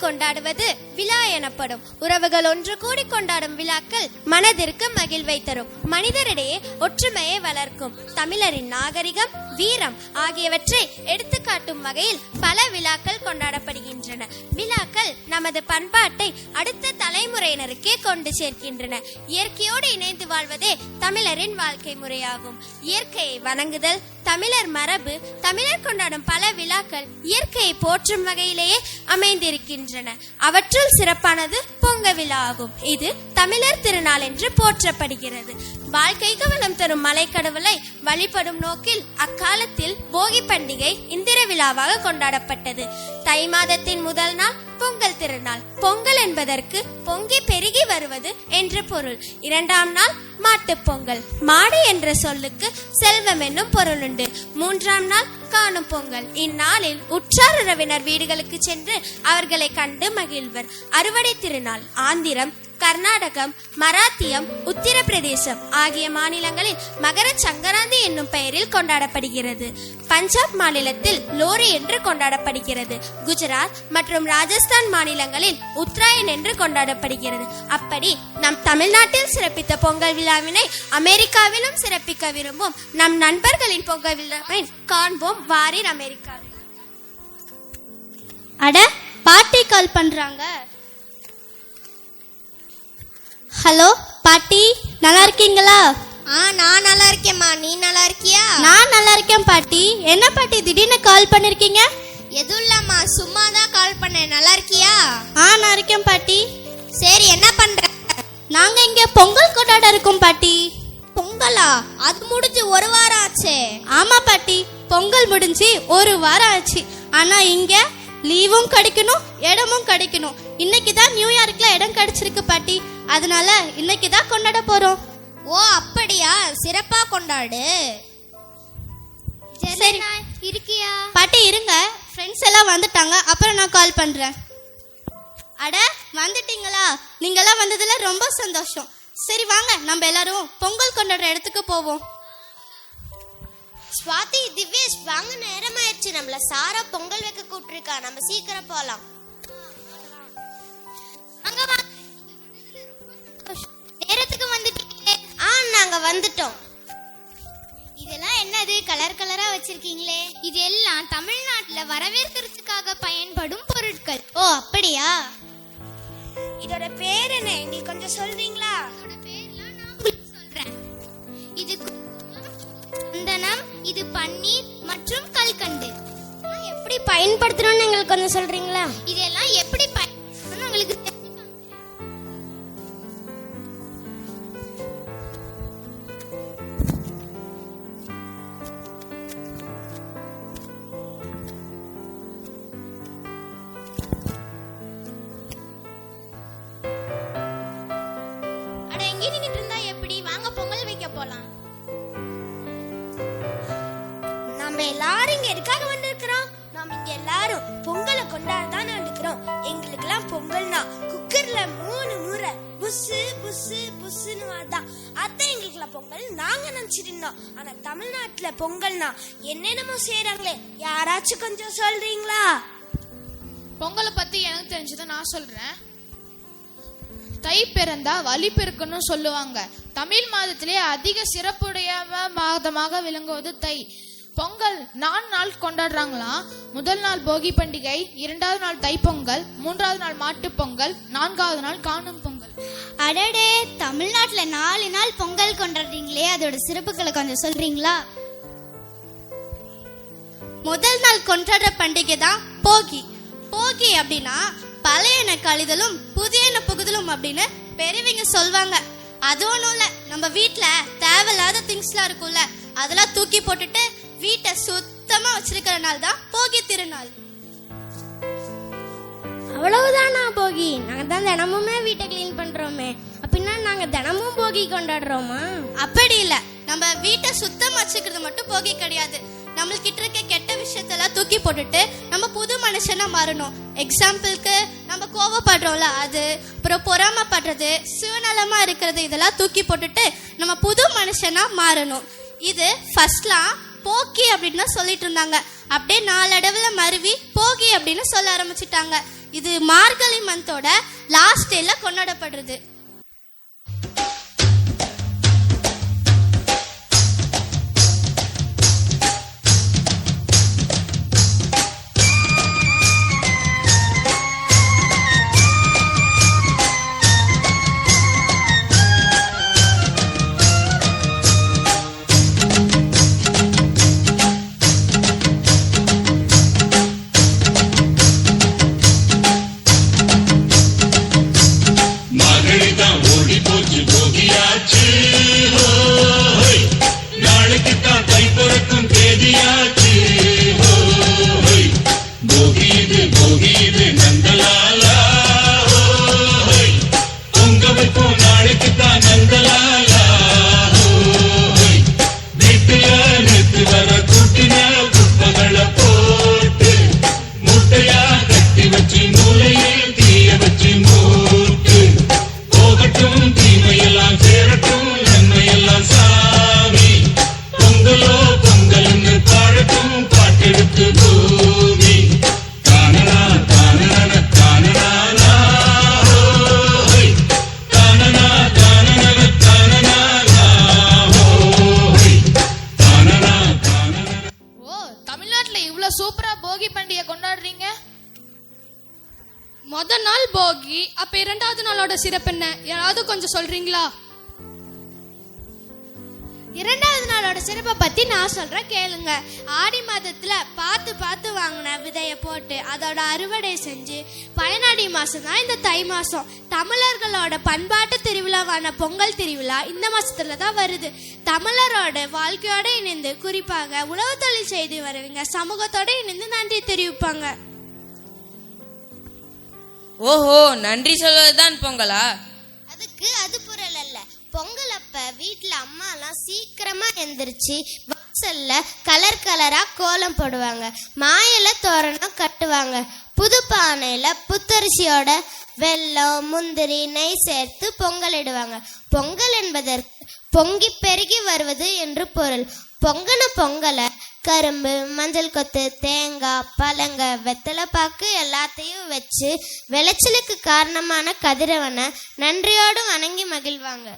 கொண்டாடுவது விழா எனப்படும். உறவுகள் ஒன்று கூடி கொண்டாடும் விழாக்கள் மனதிற்கு மகிழ்வை தரும், மனிதரிடையே ஒற்றுமையை வளர்க்கும். தமிழரின் நாகரிகம், வீரம் ஆகியவற்றை எடுத்துக்காட்டும் வகையில் பல விழாக்கள் கொண்டாடப்படுகின்றன. விழாக்கள் நமது பண்பாட்டை அடுத்த தலைமுறையினருக்கே கொண்டு சேர்க்கின்றன. இயற்கையோடு இணைந்து வாழ்வதே தமிழரின் வாழ்க்கை முறையாகும். இயற்கையை வணங்குதல் தமிழர் மரபு. தமிழர் கொண்டாடும் பல விழாக்கள் இயற்கையை போற்றும் வகையிலேயே அமைந்திருக்கின்றன. அவற்றுள் சிறப்பானது பொங்கல் விழா ஆகும். இது தமிழர் திருநாள் என்று போற்றப்படுகிறது. வாழ்க்கைக்கு வளம் தரும் மலைக்கடவுளை வழிபடும் நோக்கில் அக்காலத்தில் போகி பண்டிகை இந்திர விழாவாக கொண்டாடப்பட்டது. தை மாதத்தின் முதல் நாள் பொங்கல் திருநாள். பொங்கல் என்பதற்கு பொங்கி பெருகி வருவது என்று பொருள். இரண்டாம் நாள் மாட்டுப் பொங்கல். மாடு என்ற சொல்லுக்கு செல்வம் என்னும் பொருள் உண்டு. மூன்றாம் நாள் காணும் பொங்கல். இந்நாளில் உற்றார் உறவினர் வீடுகளுக்கு சென்று அவர்களை கண்டு மகிழ்வர். அறுவடை திருநாள். ஆந்திரம், கர்நாடகம், மராத்தியம், உத்தரப்பிரதேசம் ஆகிய மாநிலங்களில் மகர சங்கராந்தி என்னும் பெயரில் கொண்டாடப்படுகிறது. பஞ்சாப் மாநிலத்தில் லோரி என்று கொண்டாடப்படுகிறது. குஜராத் மற்றும் ராஜஸ்தான் மாநிலங்களில் உத்தராயன் என்று கொண்டாடப்படுகிறது. அப்படி நம் தமிழ்நாட்டில் சிறப்பித்த பொங்கல் விழாவினை அமெரிக்காவிலும் சிறப்பிக்க விரும்பும் நம் நண்பர்களின் பொங்கல் விழாவை காண்போம் வாரீர் அமெரிக்காவில். அட, பாட்டி கால் பண்றாங்க. ஹலோ பாட்டி, நல்லா இருக்கீங்களா? நான் நல்லா இருக்கேம்மா, நீ நல்லா இருக்கியா? நான் நல்லா இருக்கேன் பாட்டி. என்ன பாட்டி திடீர்னு கால் பண்ணிருக்கீங்க? எதுவும் இல்லம்மா, சும்மா தான் கால் பண்ணேன். நல்லா இருக்கியா? நான் இருக்கேன் பாட்டி. சரி, என்ன பண்ற? நாங்க இங்க பொங்கல் கொண்டாட இருக்கோம் பாட்டி. பொங்கலா? அது முடிஞ்சு ஒரு வாரம் ஆச்சே. ஆமா பாட்டி, பொங்கல் முடிஞ்சு ஒரு வாரம் ஆச்சு. ஆனா இங்க லீவும் கிடைக்கணும், இடமும் கிடைக்கணும். இன்னைக்குதான் நியூயார்க்ல இடம் கிடைச்சிருக்கு பாட்டி. அதனால இன்னைக்குதான் கொண்டாட போறோம். ஓ அப்படியா? சிறப்பா கொண்டாடு. சரி, இருக்கியா? பாட்டி இருங்க, ஃப்ரெண்ட்ஸ் எல்லாம் வந்துட்டாங்க, அப்புறம் நான் கால் பண்றேன். அட, வந்துட்டீங்களா? நீங்கெல்லாம் வந்ததுல ரொம்ப சந்தோஷம். சரி வாங்க, நம்ம எல்லாரும் பொங்கல் கொண்டாடுற இடத்துக்கு போவோம். ஸ்வாதி, திவ்யேஷ் வாங்க, நேரம் ஆயிடுச்சு. நம்மள சாரா பொங்கல் வைக்க கூப்பிட்டுருக்கா. நம்ம சீக்கிரம் போலாம். நேரத்துக்கு வந்துட்டீங்களே. நாங்க வந்துட்டோம். இதெல்லாம் என்னது கலர் கலரா வச்சிருக்கீங்களே? இது எல்லாம் தமிழ்நாட்டுல வரவேற்கிறதுக்காக பயன்படும் பொருட்கள். ஓ அப்படியா? இதோட பேர் என்ன, எங்களுக்கு கொஞ்சம் சொல்றீங்களா? இதோட பேர்லாம் நான் உங்களுக்கு சொல்றேன். இது சந்தனம், இது பன்னீர் மற்றும் கல்கண்டு. எப்படி பயன்படுத்தணும்னு எங்களுக்கு கொஞ்சம் சொல்றீங்களா? இதெல்லாம் எப்படி பயன்படுத்தணும்னு உங்களுக்கு எல்லாரும் இங்க எதுக்காக வந்திருக்கிறோம்? நாம இங்க எல்லாரும் பொங்கலை கொண்டாடதான் வந்திருக்கிறோம். எங்களுக்கு எல்லாம் பொங்கல்னா குக்கர்ல 3 முறை புஸ்ஸு புஸ்ஸு புஸ்ஸுன்னு வாதான். அதான் எங்களுக்கு எல்லாம் பொங்கல் நாங்க நினைச்சிட்டு இருந்தோம். ஆனா தமிழ்நாட்டுல பொங்கல்னா என்னென்னமோ செய்யறாங்களே, யாராச்சும் கொஞ்சம் சொல்றீங்களா? பொங்கலை பத்தி எனக்கு தெரிஞ்சதை நான் சொல்றேன். தை பிறந்தா வழி பெருக்கன்னு சொல்லுவாங்க. தமிழ் மாதத்திலே அதிக சிறப்புடைய மாதமாக விளங்குவது தை. பொங்கல் 4 நாள் கொண்டாடுறாங்களாம். முதல் நாள் போகி பண்டிகை, 2வது நாள் தை பொங்கல், 3வது நாள் மாட்டு பொங்கல், 4வது நாள் காணும் பொங்கல். அடடே, தமிழ்நாட்டுல 4 நாள் பொங்கல் கொண்டாடுறீங்களே, அதோட சிறப்புகளை கொஞ்சம் சொல்றீங்களா? முதல் நாள் கொண்டாடுற பண்டிகை தான் போகி. போகி அப்படின்னா பழையன கழிதலும் புதியன புகுதலும் அப்படின்னு பெரியவங்க சொல்வாங்க. அது ஒண்ணும் இல்ல, நம்ம வீட்டுல தேவையில்லாத திங்ஸ்லாம் இருக்கும்ல, அதெல்லாம் தூக்கி போட்டுட்டு வீட்டை சுத்தமா வச்சிருக்கிற நாள் தான் போகி திருநாள். அவ்வளவுதானா போகி? நாங்க தான் தினமுமே வீட்டை கிளீன் பண்றோமே, அப்படின்னா நாங்க தினமும் போகி கொண்டாடுறோமா? அப்படி இல்ல, நம்ம வீட்டை சுத்தமா வச்சுக்கிறது மட்டும் போகி கிடையாது. நம்மள்கிட்ட இருக்க கெட்ட விஷயத்தெல்லாம் தூக்கி போட்டுட்டு நம்ம புது மனுஷனா மாறணும். எக்ஸாம்பிளுக்கு நம்ம கோவப்படுறோம்ல, அது, அப்புறம் பொறாமப்படுறது, சுயநலமா இருக்கிறது, இதெல்லாம் தூக்கி போட்டுட்டு நம்ம புது மனுஷனா மாறணும். இது ஃபர்ஸ்ட்லாம் போக்கி அப்படின்னு சொல்லிட்டு இருந்தாங்க. அப்படியே நாளடைவுல மருவி போகி அப்படின்னு சொல்ல ஆரம்பிச்சுட்டாங்க. இது மார்கழி மந்தோட லாஸ்ட் டேல கொண்டாடப்படுறது. சூப்பரா போகி பண்டிகை கொண்டாடுறீங்க. முதல் நாள் போகி, அப்ப இரண்டாவது நாளோட சிறப்பு என்ன? யாராவது கொஞ்சம் சொல்றீங்களா? இரண்டாவது நாளோட சிறப்பை பத்தி நான் சொல்றேன், கேளுங்க. ஆடி மாதத்துல பார்த்து பார்த்து வாங்கின விதைய போட்டு அதோட அறுவடை செஞ்சு பயனாடி மாசம் தான் இந்த தை மாசம். தமிழர்களோட பண்பாட்டு திருவிழாவான பொங்கல் திருவிழா இந்த மாசத்துல தான் வருது. தமிழரோட வாழ்க்கையோட இணைந்து, குறிப்பாக உழவு தொழில் செய்து வருவீங்க சமூகத்தோட இணைந்து நன்றி தெரிவிப்பாங்க. ஓஹோ, நன்றி சொல்வதுதான் பொங்கலா? அதுக்கு அது பொருள் அல்ல. பொங்கல் அப்ப வீட்டுல அம்மா எல்லாம் சீக்கிரமா எந்திரிச்சு வாசல்ல கலர் கலரா கோலம் போடுவாங்க, மாயில தோரணம் கட்டுவாங்க, புது பானையில புத்தரிசியோட வெல்லம் முந்திரி நெய் சேர்த்து பொங்கல் இடுவாங்க. பொங்கல் என்பதற்கு பொங்கி பெருகி வருவது என்று பொருள். பொங்கன பொங்கலை கரும்பு மஞ்சள் கொத்து தேங்காய் பழங்க வெத்தலைப்பாக்கு எல்லாத்தையும் வச்சு விளைச்சலுக்கு காரணமான கதிரவனை நன்றியோடு வணங்கி மகிழ்வாங்க.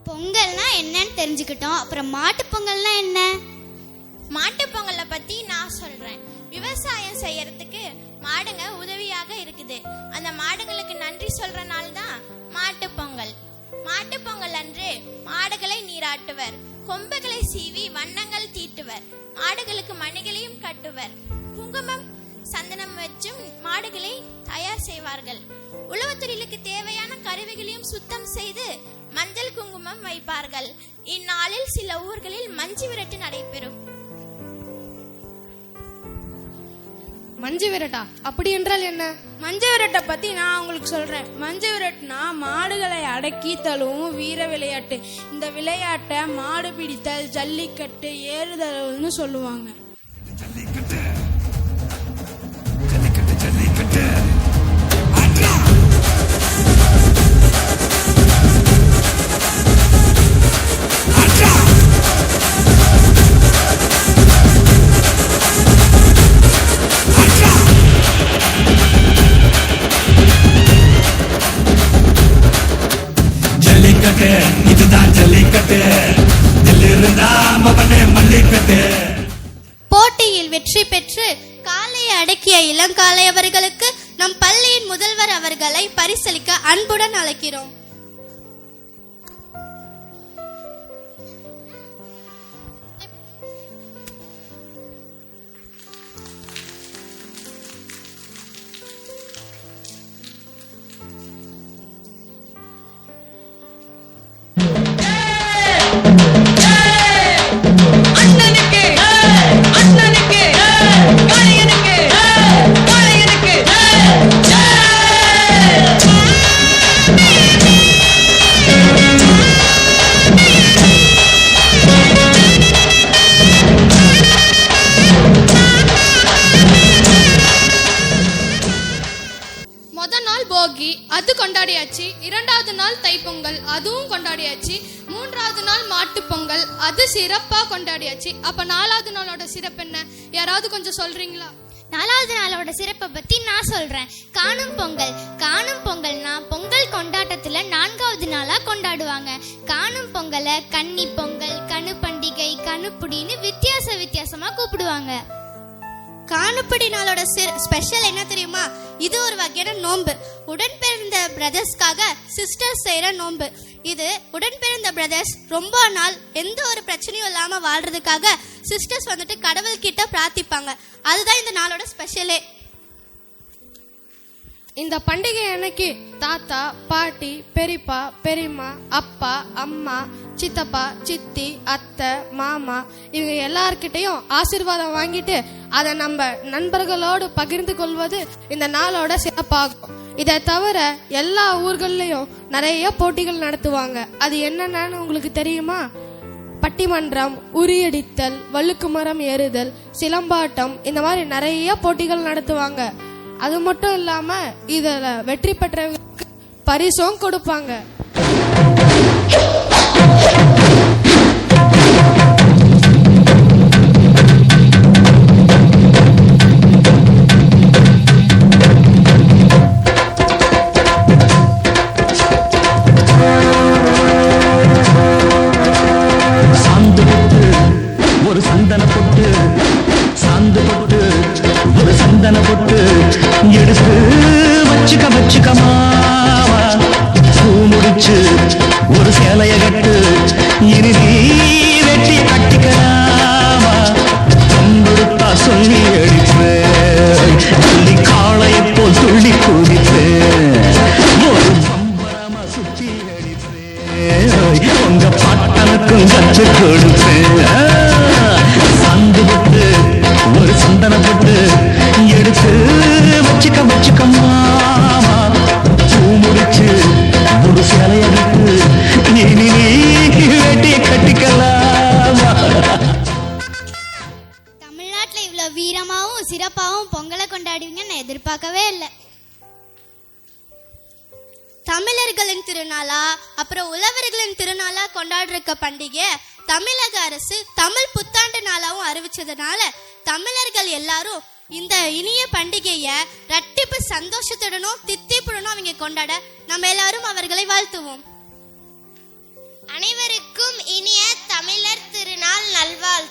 பொங்கல்னா என்னன்னு தெரிஞ்சுக்கிட்டோம். அப்புறம் மாட்டு பொங்கல்னா என்ன? மாட்டு பொங்கலை பத்தி நான் சொல்றேன். விவசாயம் செய்யறதுக்கு மாடுங்க உதவியாக இருக்குது. அந்த மாடுங்களுக்கு நன்றி சொல்ற நாள் தான் மாட்டு பொங்கல். மாட்டு பொங்கல் அன்று மாடுகளை நீராட்டுவர், கொம்புகளை சீவி வண்ணங்கள் தீட்டுவர், மாடுகளுக்கு மணிகளையும் கட்டுவர், குங்குமம் சந்தனம் வச்சும் மாடுகளை தயார் செய்வார்கள். உழவு தொழிலுக்கு தேவையான கருவிகளையும் சுத்தம் செய்து மஞ்சள் குங்குமம் வைப்பார்கள். இந்நாளில் சில ஊர்களில் மஞ்சு விரட்டு நடைபெறும். மஞ்சு விரட்டா அப்படி என்றால் என்ன? மஞ்சு விரட்டை பத்தி நான் உங்களுக்கு சொல்றேன். மஞ்சு விரட்டுனா மாடுகளை அடக்கி தழுவும் வீர விளையாட்டு. இந்த விளையாட்டை மாடு பிடித்தல், ஜல்லிக்கட்டு, ஏறுதல்னு சொல்லுவாங்க. போட்டியில் வெற்றி பெற்று காளையை அடக்கிய இளங்காளையவர்களுக்கு நம் பள்ளியின் முதல்வர் அவர்களை பரிசளிக்க அன்புடன் அழைக்கிறோம். போகி அது கொண்டாடியாச்சு, 2வது நாள் தைப்பொங்கல் அதுவும் கொண்டாடியாச்சு, 3வது நாள் மாட்டு பொங்கல் அது சிறப்பா கொண்டாடியாச்சு. அப்ப 4வது நாளோட சிறப்பு என்ன? யாராவது கொஞ்சம் சொல்றீங்களா? 4வது நாளோட சிறப்பை பத்தி நான் சொல்றேன். காணும் பொங்கல். காணும் பொங்கல்னா பொங்கல் கொண்டாட்டத்துல 4வது நாளா கொண்டாடுவாங்க. காணும் பொங்கலை கன்னி பொங்கல், கனு பண்டிகை, கணுப்புடின்னு வித்தியாசமா கூப்பிடுவாங்க. காணுப்படி நாளோட ஸ்பெஷல் என்ன தெரியுமா? இது ஒரு வகையான நோன்பு. உடன் பிறந்த பிரதர்ஸ்க்காக சிஸ்டர்ஸ் செய்யற நோன்பு. இது உடன் பிறந்த பிரதர்ஸ் ரொம்ப நாள் எந்த ஒரு பிரச்சனையும் இல்லாம வாழ்றதுக்காக சிஸ்டர்ஸ் வந்துட்டு கடவுள் கிட்ட பிரார்த்திப்பாங்க. அதுதான் இந்த நாளோட ஸ்பெஷலே. இந்த பண்டிகை அன்னைக்கு தாத்தா, பாட்டி, பெரியப்பா, பெரியம்மா, அப்பா, அம்மா, சித்தப்பா, சித்தி, அத்தை, மாமா இவங்க எல்லார்கிட்டையும் ஆசீர்வாதம் வாங்கிட்டு அதை நம்ம நண்பர்களோடு பகிர்ந்து கொள்வது இந்த நாளோட சிறப்பாகும். இதை தவிர எல்லா ஊர்கள்லயும் நிறைய போட்டிகள் நடத்துவாங்க. அது என்னென்னு உங்களுக்கு தெரியுமா? பட்டிமன்றம், உரியடித்தல், வழுக்கு மரம் ஏறுதல், சிலம்பாட்டம், இந்த மாதிரி நிறைய போட்டிகள் நடத்துவாங்க. அது மட்டும் இல்லாம இதுல வெற்றி பெற்றவங்களுக்கு பரிசும் கொடுப்பாங்க. ஒரு சந்தன பொட்டு, சாந்து பொட்டு, ஒரு சந்தன பொட்டு எடுத்து வச்சுக்க மாவா. பூ முடிச்சு ஒரு சேலைய கட்டு, இனி நீ வெட்டிய கட்டிக்கலாமா. தொம்பெடுத்தா சொல்லி அடிப்பேன், துள்ளி காளையை போல் துள்ளி குதிப்பேன், ஒரு பம்பரமா சுத்தி அடிப்பேன், உங்க பாட்டனுக்கும் கற்று கொடுப்பேன். சாந்து பொட்டு ஒரு சந்தன பொட்டு எடுத்து வச்சுக்க மாமா. பூ முடிச்சு ஒரு சேலைய விட்டு நீ வெட்டிய கட்டிக்கலாமா. தமிழ்நாட்டுல இவ்வளவு வீரமாவும் சிறப்பாவும் பொங்கலை கொண்டாடுவீங்கன்னு நான் எதிர்பார்க்கவே இல்லை. தமிழர்களின் திருநாளா அப்புறம் உழவர்களின் திருநாளா கொண்டாடுற பண்டிகை தமிழக அரசு தமிழ் புத்தாண்டு நாளாவும் அறிவிச்சதுனால தமிழர்கள் எல்லாரும் இந்த இனிய பண்டிகைய இரட்டிப்பு சந்தோஷத்துடனும் தித்திப்புடனும் அவங்க கொண்டாட நம்ம எல்லாரும் அவர்களை வாழ்த்துவோம். அனைவருக்கும் இனிய தமிழர் திருநாள் நல்வாழ்த்து.